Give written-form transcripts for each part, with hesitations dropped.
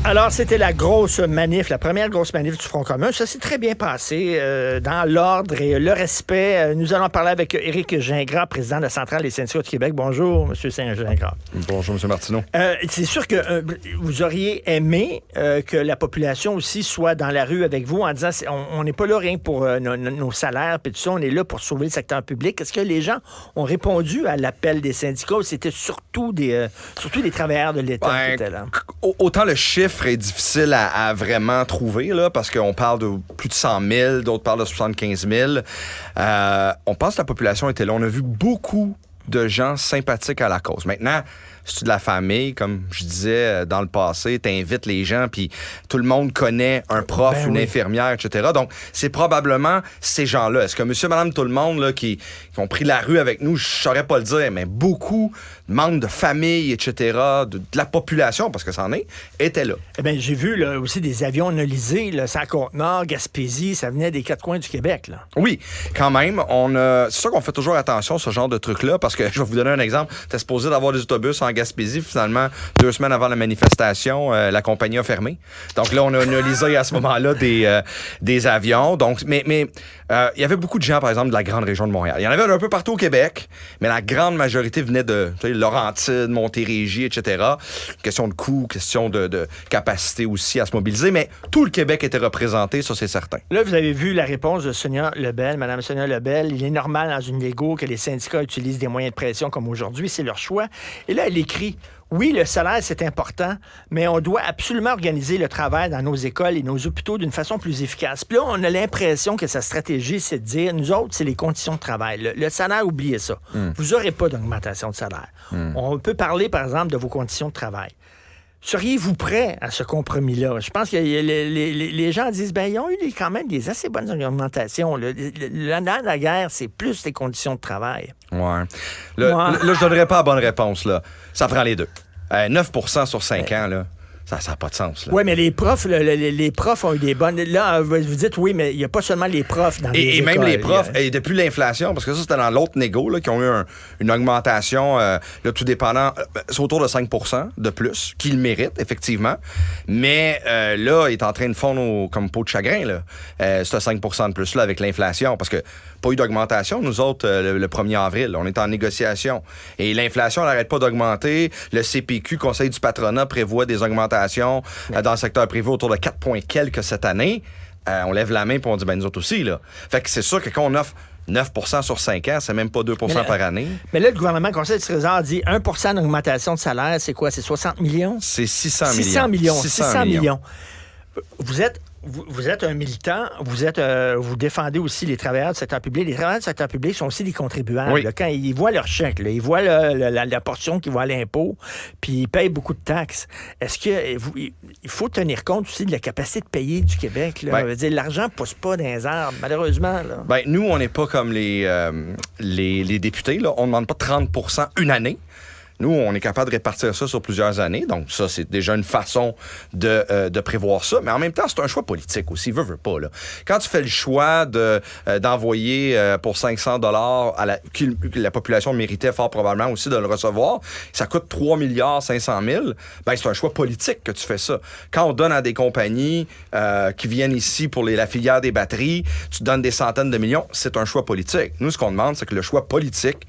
Alors, c'était la grosse manif, la première grosse manif du Front commun. Ça s'est très bien passé dans l'ordre et le respect. Nous allons parler avec Éric Gingras, président de la Centrale des syndicats du Québec. Bonjour, M. Gingras. Bonjour, M. Martineau. C'est sûr que vous auriez aimé que la population aussi soit dans la rue avec vous en disant on n'est pas là rien pour nos salaires et tout ça, on est là pour sauver le secteur public. Est-ce que les gens ont répondu à l'appel des syndicats ou c'était surtout des travailleurs de l'État qui étaient là? Autant le chiffre est difficile à vraiment trouver, là, parce qu'on parle de plus de 100 000, d'autres parlent de 75 000. On pense que la population était là. On a vu beaucoup de gens sympathiques à la cause. Maintenant, si tu es de la famille, comme je disais dans le passé, t'invites les gens, puis tout le monde connaît un prof, une infirmière, etc. Donc, c'est probablement ces gens-là. Est-ce que monsieur, madame, tout le monde là, qui ont pris la rue avec nous, je saurais pas le dire, mais beaucoup de membres de famille, etc., de la population, parce que c'en est, étaient là. Eh bien, j'ai vu là, aussi des avions nolisés, là, ça à Côte-Nord, Gaspésie, ça venait des quatre coins du Québec. Là. Oui, quand même. C'est sûr qu'on fait toujours attention à ce genre de trucs-là, parce que je vais vous donner un exemple. T'es supposé d'avoir des autobus en Gaspésie. Finalement, 2 semaines avant la manifestation, la compagnie a fermé. Donc là, on a nolisé à ce moment-là des avions. Donc, mais il y avait beaucoup de gens, par exemple, de la grande région de Montréal. Il y en avait un peu partout au Québec, mais la grande majorité venait de Laurentides, Montérégie, etc. Question de coût, question de capacité aussi à se mobiliser, mais tout le Québec était représenté, ça c'est certain. Là, vous avez vu la réponse de Sonia Lebel, Mme Sonia Lebel. Il est normal dans une négo que les syndicats utilisent des moyens de pression comme aujourd'hui, c'est leur choix. Et là, elle écrit: oui, le salaire, c'est important, mais on doit absolument organiser le travail dans nos écoles et nos hôpitaux d'une façon plus efficace. Puis là, on a l'impression que sa stratégie, c'est de dire, nous autres, c'est les conditions de travail. Le salaire, oubliez ça. Vous n'aurez pas d'augmentation de salaire. On peut parler, par exemple, de vos conditions de travail. Seriez-vous prêt à ce compromis-là? Je pense que les gens disent, ils ont eu quand même des assez bonnes augmentations. La guerre, c'est plus les conditions de travail. Ouais. Là, je donnerais pas la bonne réponse, là. Ça prend les deux. 9% sur 5 ans, là. Ça n'a pas de sens. Oui, mais les profs, les profs ont eu des bonnes... Là, vous dites, oui, mais il n'y a pas seulement les profs dans les écoles. Et même les profs, et depuis l'inflation, parce que ça, c'était dans l'autre négo, là, qui ont eu une augmentation, là, tout dépendant, c'est autour de 5% de plus, qu'ils méritent, effectivement. Mais là, il est en train de fondre comme peau de chagrin, là, ce 5% de plus-là avec l'inflation, parce que pas eu d'augmentation, nous autres, le 1er avril. On est en négociation. Et l'inflation, elle n'arrête pas d'augmenter. Le CPQ, Conseil du patronat, prévoit des augmentations dans le secteur privé autour de 4 points quelques cette année. On lève la main et on dit, nous autres aussi. Là. Fait que c'est sûr que quand on offre 9% sur 5 ans, c'est même pas 2% par année. Mais là, le gouvernement, le Conseil du Trésor dit 1% d'augmentation de salaire, c'est quoi? C'est 60 millions? C'est 600 millions. 600 millions. Vous êtes un militant, vous défendez aussi les travailleurs du secteur public. Les travailleurs du secteur public sont aussi des contribuables. Oui. Là, quand ils voient leur chèque, là, ils voient la portion qu'ils voient à l'impôt, puis ils payent beaucoup de taxes. Est-ce qu'il faut tenir compte aussi de la capacité de payer du Québec? Là? Je veux dire, l'argent ne pousse pas dans les arbres, malheureusement. Là. Nous, on n'est pas comme les députés. Là. On ne demande pas 30% une année. Nous, on est capable de répartir ça sur plusieurs années. Donc, ça, c'est déjà une façon de prévoir ça. Mais en même temps, c'est un choix politique aussi. Veux pas, là. Quand tu fais le choix d'envoyer pour 500 $ que la population méritait fort probablement aussi de le recevoir, ça coûte 3 500 000 c'est un choix politique que tu fais ça. Quand on donne à des compagnies qui viennent ici pour la filière des batteries, tu donnes des centaines de millions, c'est un choix politique. Nous, ce qu'on demande, c'est que le choix politique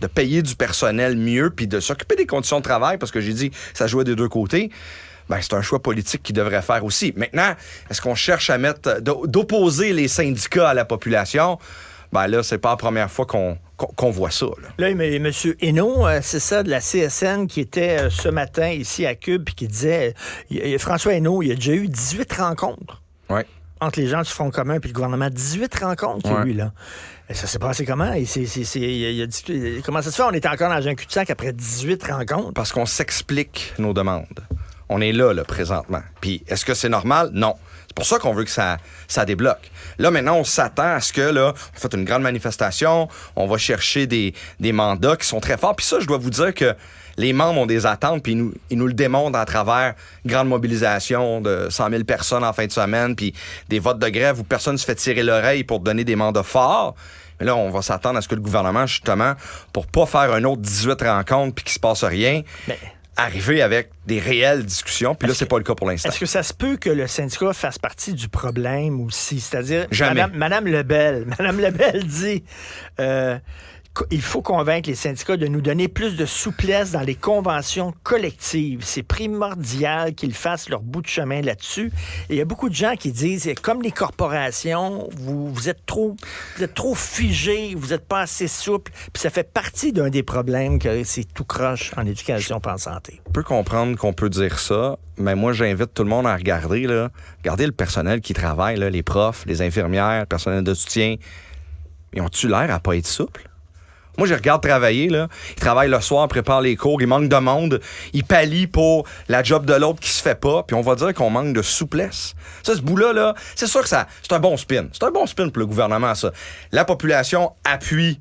de payer du personnel mieux puis de s'occuper des conditions de travail, parce que j'ai dit ça jouait des deux côtés, c'est un choix politique qu'ils devraient faire aussi. Maintenant, est-ce qu'on cherche à d'opposer les syndicats à la population? Là, c'est pas la première fois qu'on voit ça. Là, M. Hainaut, c'est ça, de la CSN, qui était ce matin ici à Cube, puis qui disait, François Hainaut, il a déjà eu 18 rencontres. Oui. Entre les gens du Front commun et le gouvernement. 18 rencontres qu'il y a eu, là. Et ça s'est passé comment? Comment ça se fait? On est encore dans un cul-de-sac après 18 rencontres? Parce qu'on s'explique nos demandes. On est là, présentement. Puis, est-ce que c'est normal? Non. C'est pour ça qu'on veut que ça débloque. Là, maintenant, on s'attend à ce que, là, on fait une grande manifestation, on va chercher des mandats qui sont très forts. Puis ça, je dois vous dire que les membres ont des attentes, puis ils nous le démontrent à travers grande mobilisation de 100 000 personnes en fin de semaine, puis des votes de grève où personne ne se fait tirer l'oreille pour donner des mandats forts. Mais là, on va s'attendre à ce que le gouvernement, justement, pour pas faire un autre 18 rencontres puis qu'il se passe rien, arriver avec des réelles discussions. Puis là, c'est pas le cas pour l'instant. Est-ce que ça se peut que le syndicat fasse partie du problème aussi? C'est-à-dire, Jamais. Madame Lebel dit... il faut convaincre les syndicats de nous donner plus de souplesse dans les conventions collectives. C'est primordial qu'ils fassent leur bout de chemin là-dessus. Et il y a beaucoup de gens qui disent, comme les corporations, vous êtes trop figés, vous n'êtes pas assez souple. Puis ça fait partie d'un des problèmes que c'est tout croche en éducation et en santé. Je peux comprendre qu'on peut dire ça, mais moi, j'invite tout le monde à regarder, là. Regardez le personnel qui travaille, là, les profs, les infirmières, le personnel de soutien. Ils ont-tu l'air à pas être souples? Moi, je regarde travailler, là. Ils travaillent le soir, préparent les cours, il manque de monde. Ils pallient pour la job de l'autre qui se fait pas, puis on va dire qu'on manque de souplesse. Ça, ce bout-là, là, c'est sûr que c'est un bon spin. C'est un bon spin pour le gouvernement, ça. La population appuie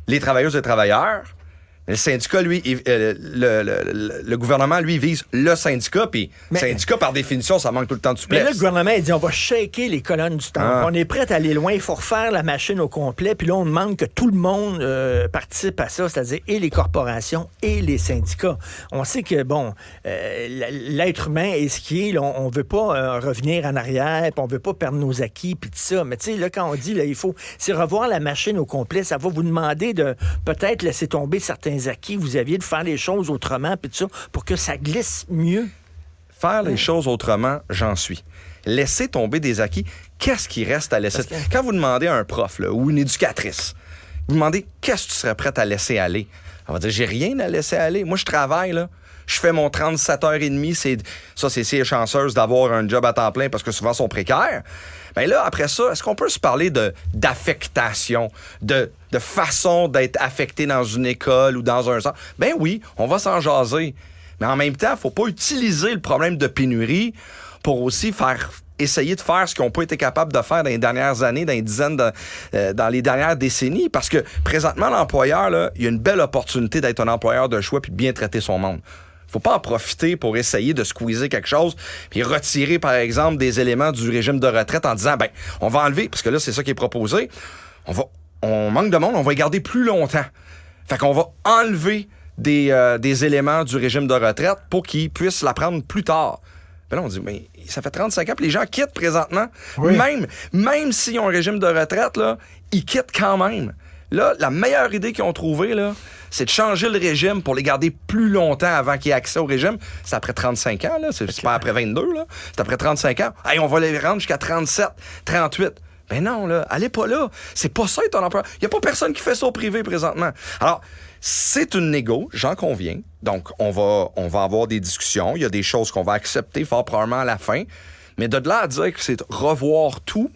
les travailleuses et les travailleurs. Le syndicat, lui, le gouvernement, lui, vise le syndicat, puis le syndicat, par définition, ça manque tout le temps de souplesse. Mais là, le gouvernement, il dit, on va shaker les colonnes du temple. On est prêt à aller loin, il faut refaire la machine au complet, puis là, on demande que tout le monde participe à ça, c'est-à-dire et les corporations et les syndicats. On sait que, bon, l'être humain est ce qui est, là, on veut pas revenir en arrière, puis on veut pas perdre nos acquis, puis tout ça. Mais tu sais, là, quand on dit, là, c'est revoir la machine au complet, ça va vous demander de peut-être laisser tomber certains acquis vous aviez, de faire les choses autrement, puis tout ça, pour que ça glisse mieux. Faire les choses autrement, j'en suis. Laisser tomber des acquis, qu'est-ce qui reste à laisser? Quand vous demandez à un prof là, ou une éducatrice, vous demandez qu'est-ce que tu serais prête à laisser aller? Elle va dire, j'ai rien à laisser aller. Moi, je travaille, là. Je fais mon 37h30. C'est les chanceuses d'avoir un job à temps plein parce que souvent, ils sont précaires. Bien là, après ça, est-ce qu'on peut se parler d'affectation, de façon d'être affecté dans une école ou dans un centre? Ben oui, on va s'en jaser. Mais en même temps, il ne faut pas utiliser le problème de pénurie pour aussi essayer de faire ce qu'ils n'ont pas été capables de faire dans les dernières années, dans les dizaines dans les dernières décennies. Parce que présentement, l'employeur, là, il y a une belle opportunité d'être un employeur de choix puis de bien traiter son monde. Faut pas en profiter pour essayer de squeezer quelque chose puis retirer, par exemple, des éléments du régime de retraite en disant, ben, on va enlever, parce que là, c'est ça qui est proposé, on manque de monde, on va y garder plus longtemps. Fait qu'on va enlever des éléments du régime de retraite pour qu'ils puissent la prendre plus tard. Ben là, on dit, mais ça fait 35 ans, puis les gens quittent présentement. Oui. Même s'ils ont un régime de retraite, là, ils quittent quand même. Là, la meilleure idée qu'ils ont trouvée, là, c'est de changer le régime pour les garder plus longtemps avant qu'ils aient accès au régime. C'est après 35 ans, là. C'est pas après 22, là. C'est après 35 ans. Hey, on va les rendre jusqu'à 37, 38. Ben non, là, allez pas là. C'est pas ça, ton emploi. Il y a pas personne qui fait ça au privé présentement. Alors, c'est une négo, j'en conviens. Donc, on va avoir des discussions. Il y a des choses qu'on va accepter fort probablement à la fin. Mais de là à dire que c'est revoir tout,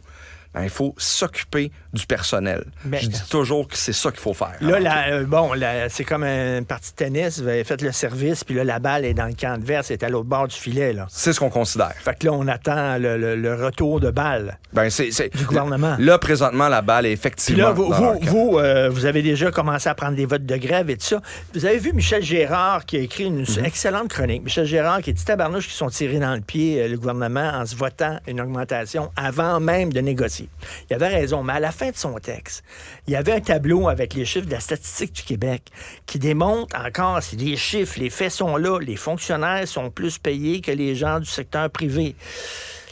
ben, il faut s'occuper du personnel. Mais je dis toujours que c'est ça qu'il faut faire. Là, c'est comme une partie de tennis. Vous avez fait le service, puis là, la balle est dans le camp adverse, elle est à l'autre bord du filet. Là. C'est ce qu'on considère. Fait que là, on attend le retour de balle du gouvernement. Là, présentement, la balle est effectivement puis là, vous avez déjà commencé à prendre des votes de grève et tout ça. Vous avez vu Michel Gérard qui a écrit une excellente chronique. Michel Gérard qui dit tabarnouche qui sont tirés dans le pied, le gouvernement, en se votant une augmentation avant même de négocier. Il avait raison, mais à la fin de son texte, il y avait un tableau avec les chiffres de la statistique du Québec qui démontre encore, c'est des chiffres, les faits sont là, les fonctionnaires sont plus payés que les gens du secteur privé.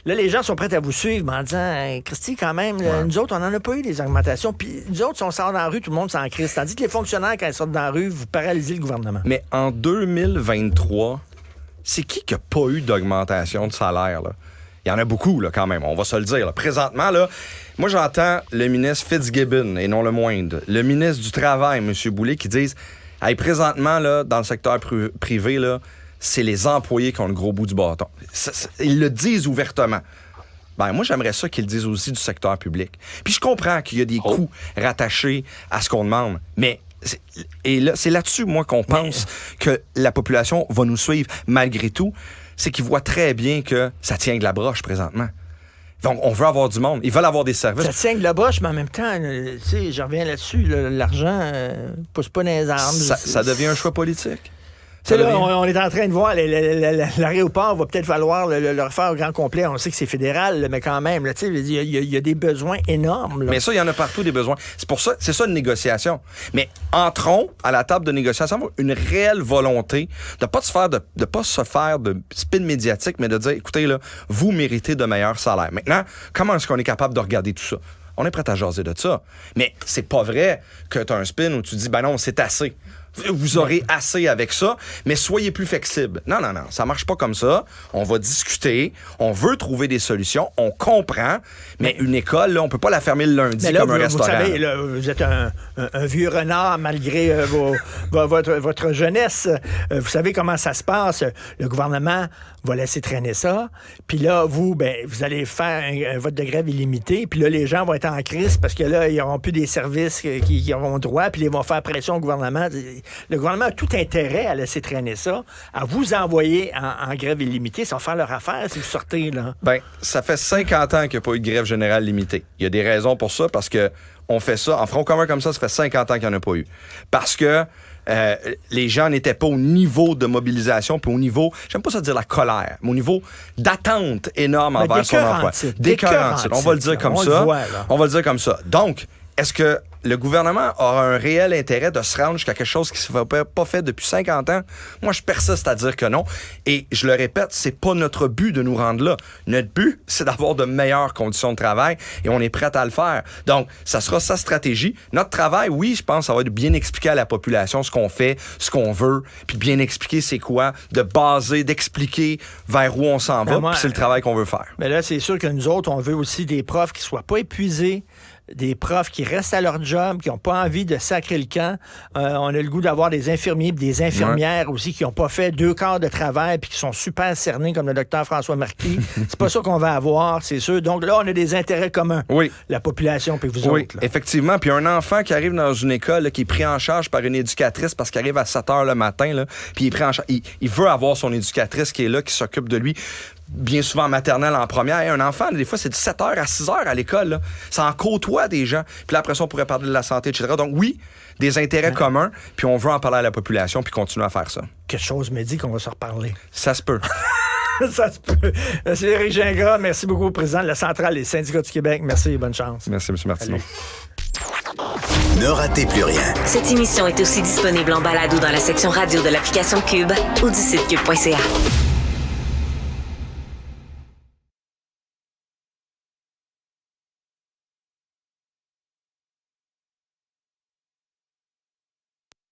Là, les gens sont prêts à vous suivre en disant hey, Christy, quand même, nous autres, on n'en a pas eu des augmentations. Puis nous autres, si on sort dans la rue, tout le monde s'en crise. Tandis que les fonctionnaires, quand ils sortent dans la rue, vous paralysez le gouvernement. Mais en 2023, c'est qui n'a pas eu d'augmentation de salaire, là? Il y en a beaucoup, là, quand même, on va se le dire. Là. Présentement, là, moi, j'entends le ministre Fitzgibbon, et non le moindre, le ministre du Travail, M. Boulay, qui disent hey, présentement, là, dans le secteur privé, là, c'est les employés qui ont le gros bout du bâton. Ils le disent ouvertement. Ben, moi, j'aimerais ça qu'ils le disent aussi du secteur public. Puis je comprends qu'il y a des coûts rattachés à ce qu'on demande, mais c'est là-dessus, moi, qu'on pense que la population va nous suivre malgré tout. C'est qu'ils voient très bien que ça tient de la broche présentement. Donc, on veut avoir du monde. Ils veulent avoir des services. Ça tient de la broche, mais en même temps, tu sais, je reviens là-dessus, l'argent pousse pas dans les arbres. Ça devient un choix politique. Tu sais, là, on est en train de voir, l'aéroport va peut-être falloir le refaire au grand complet. On sait que c'est fédéral, là, mais quand même, là, il y a des besoins énormes. Là. Mais ça, il y en a partout des besoins. C'est pour ça, c'est ça une négociation. Mais entrons à la table de négociation une réelle volonté de pas se faire de spin médiatique, mais de dire, écoutez, là, vous méritez de meilleurs salaires. Maintenant, comment est-ce qu'on est capable de regarder tout ça? On est prêt à jaser de ça. Mais c'est pas vrai que tu as un spin où tu dis, ben non, c'est assez. Vous aurez assez avec ça, mais soyez plus flexible. Non, ça marche pas comme ça. On va discuter, on veut trouver des solutions, on comprend, mais une école, là, on peut pas la fermer le lundi là, comme un restaurant. Vous savez, là, vous êtes un vieux renard malgré votre jeunesse. Vous savez comment ça se passe. Le gouvernement va laisser traîner ça, puis là, vous allez faire un vote de grève illimité, puis là, les gens vont être en crise parce que là, ils n'auront plus des services qui auront droit, puis ils vont faire pression au gouvernement. Le gouvernement a tout intérêt à laisser traîner ça, à vous envoyer en grève illimitée. Ça va faire leur affaire si vous sortez, là. Bien, ça fait 50 ans qu'il n'y a pas eu de grève générale limitée. Il y a des raisons pour ça, parce que on fait ça, en front commun comme ça fait 50 ans qu'il n'y en a pas eu. Parce que les gens n'étaient pas au niveau de mobilisation, puis au niveau, j'aime pas ça dire la colère, mais au niveau d'attente énorme envers son emploi. D'écœurant. On va le dire comme ça. On va le dire comme ça. Donc, est-ce que le gouvernement aura un réel intérêt de se rendre jusqu'à quelque chose qui ne s'est pas fait depuis 50 ans? Moi, je persiste à dire que non. Et je le répète, c'est pas notre but de nous rendre là. Notre but, c'est d'avoir de meilleures conditions de travail et on est prêt à le faire. Donc, ça sera sa stratégie. Notre travail, oui, je pense, ça va être de bien expliquer à la population ce qu'on fait, ce qu'on veut, puis bien expliquer c'est quoi, de baser, d'expliquer vers où on s'en va, puis c'est le travail qu'on veut faire. Mais là, c'est sûr que nous autres, on veut aussi des profs qui soient pas épuisés, des profs qui restent à leur job, qui n'ont pas envie de sacrer le camp. On a le goût d'avoir des infirmiers et des infirmières aussi qui n'ont pas fait 2 quarts de travail puis qui sont super cernés comme le docteur François Marquis. C'est pas ça qu'on va avoir, c'est sûr. Donc là, on a des intérêts communs. Oui. La population puis vous autres. Là. Effectivement. Puis un enfant qui arrive dans une école là, qui est pris en charge par une éducatrice parce qu'il arrive à 7 heures le matin, là, puis il est pris en charge. Il veut avoir son éducatrice qui est là, qui s'occupe de lui. Bien souvent en maternelle, en première. Un enfant, des fois, c'est de 7h à 6h à l'école. Là. Ça en côtoie des gens. Puis là, après ça, on pourrait parler de la santé, etc. Donc oui, des intérêts communs, puis on veut en parler à la population, puis continuer à faire ça. Quelque chose me dit qu'on va se reparler. Ça se peut. Ça se peut. C'est Éric Gingras. Merci beaucoup, président de la Centrale des syndicats du Québec. Merci et bonne chance. Merci, M. Martineau. Ne ratez plus rien. Cette émission est aussi disponible en balado dans la section radio de l'application Cube ou du site cube.ca.